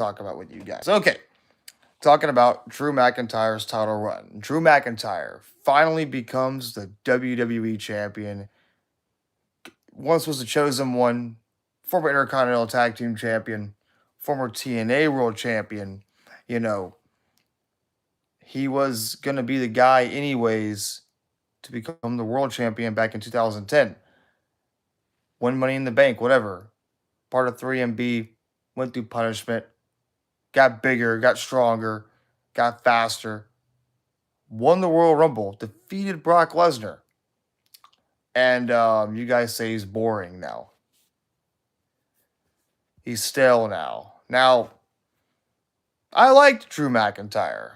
talk about with you guys. Okay, talking about Drew McIntyre's title run. Drew McIntyre finally becomes the WWE champion. Once was the chosen one, former Intercontinental Tag Team champion, former TNA World Champion. You know, he was going to be the guy, anyways, to become the world champion back in 2010. Win Money in the Bank, whatever. Part of 3MB, went through punishment, got bigger, got stronger, got faster, won the Royal Rumble, defeated Brock Lesnar. And you guys say he's boring now. He's stale now. Now, I liked Drew McIntyre.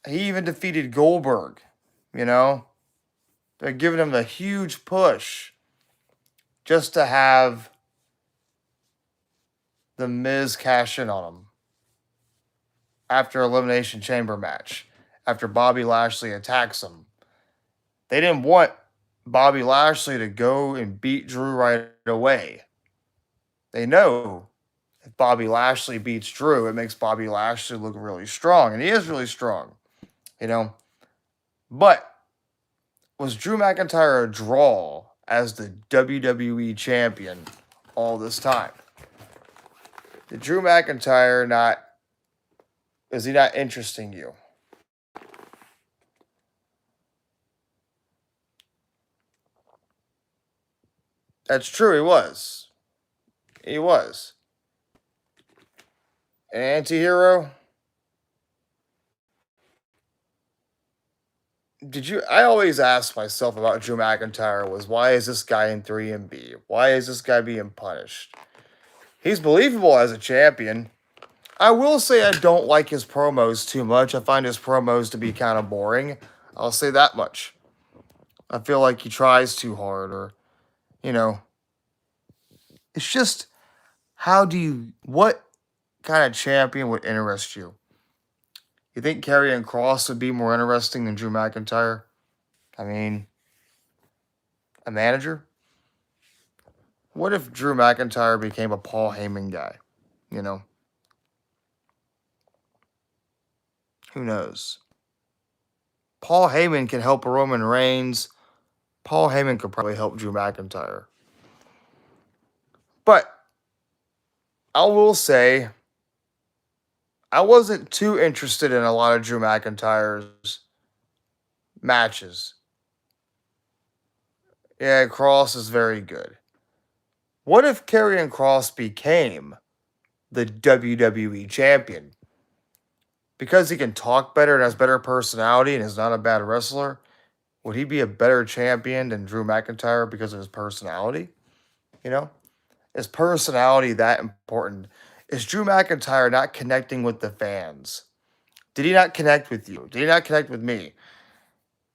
He even defeated Goldberg, you know? They're giving him the huge push just to have The Miz cash in on him after Elimination Chamber match, after Bobby Lashley attacks him. They didn't want Bobby Lashley to go and beat Drew right away. They know if Bobby Lashley beats Drew, it makes Bobby Lashley look really strong, and he is really strong, you know? But was Drew McIntyre a draw as the WWE champion all this time? Did Drew McIntyre is he not interesting you? That's true, he was. He was. An anti-hero? I always ask myself about Drew McIntyre was, why is this guy in 3MB? Why is this guy being punished? He's believable as a champion. I will say I don't like his promos too much. I find his promos to be kind of boring. I'll say that much. I feel like he tries too hard, or, it's just, what kind of champion would interest you? You think Karrion Kross would be more interesting than Drew McIntyre? I mean, a manager? What if Drew McIntyre became a Paul Heyman guy? Who knows? Paul Heyman can help Roman Reigns. Paul Heyman could probably help Drew McIntyre. But I will say, I wasn't too interested in a lot of Drew McIntyre's matches. Yeah, Kross is very good. What if Karrion Kross became the WWE champion? Because he can talk better and has better personality and is not a bad wrestler, would he be a better champion than Drew McIntyre because of his personality? Is personality that important? Is Drew McIntyre not connecting with the fans? Did he not connect with you? Did he not connect with me?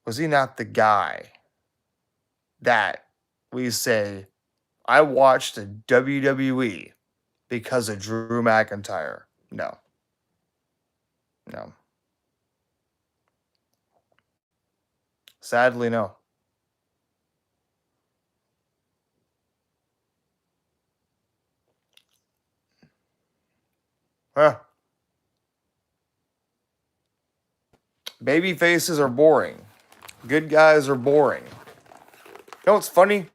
Was he not the guy that we say, I watched the WWE because of Drew McIntyre? No. Sadly, no. Huh. Baby faces are boring. Good guys are boring. You know what's funny?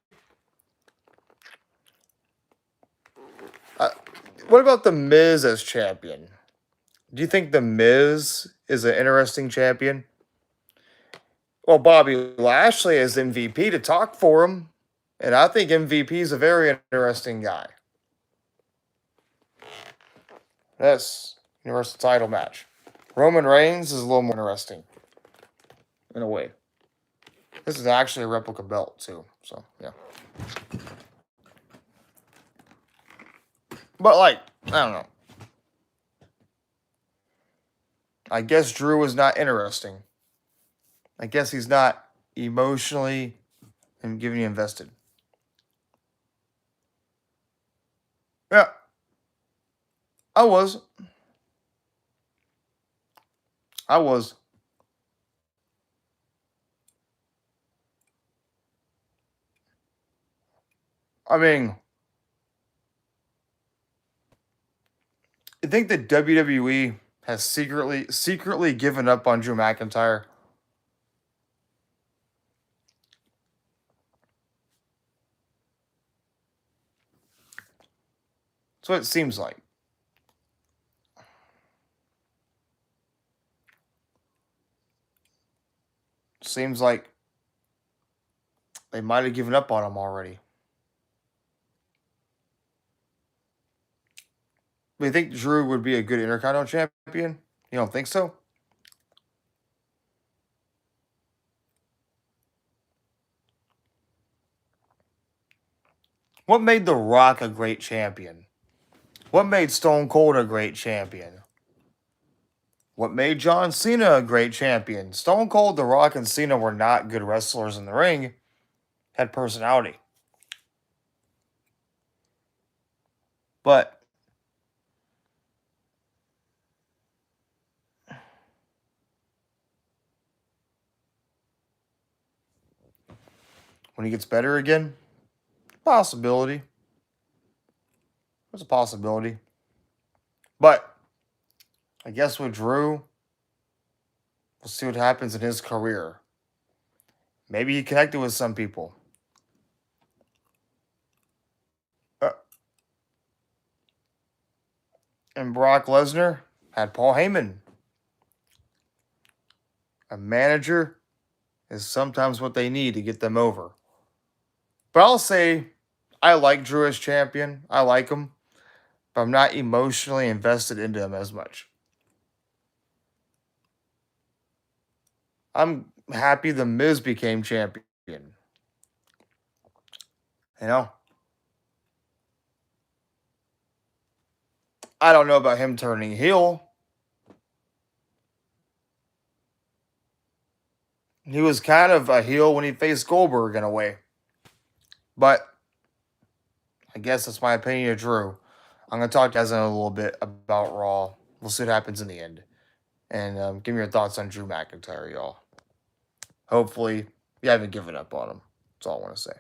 What about The Miz as champion? Do you think The Miz is an interesting champion? Well, Bobby Lashley is MVP to talk for him. And I think MVP is a very interesting guy. Yes, Universal title match. Roman Reigns is a little more interesting. In a way. This is actually a replica belt, too. So, yeah. But, I don't know. I guess Drew is not interesting. I guess he's not emotionally and giving you invested. Yeah. I was. I mean, You think the WWE has secretly given up on Drew McIntyre? That's what it seems like. Seems like they might have given up on him already. Do you think Drew would be a good Intercontinental champion? You don't think so? What made The Rock a great champion? What made Stone Cold a great champion? What made John Cena a great champion? Stone Cold, The Rock, and Cena were not good wrestlers in the ring, had personality. But when he gets better again, possibility. There's a possibility. But I guess with Drew, we'll see what happens in his career. Maybe he connected with some people. Uh, and Brock Lesnar had Paul Heyman. A manager is sometimes what they need to get them over. But I'll say I like Drew as champion. I like him. But I'm not emotionally invested into him as much. I'm happy the Miz became champion. You know, I don't know about him turning heel. He was kind of a heel when he faced Goldberg in a way. But I guess that's my opinion of Drew. I'm going to talk to you guys in a little bit about Raw. We'll see what happens in the end. And give me your thoughts on Drew McIntyre, y'all. Hopefully, you haven't given up on him. That's all I want to say.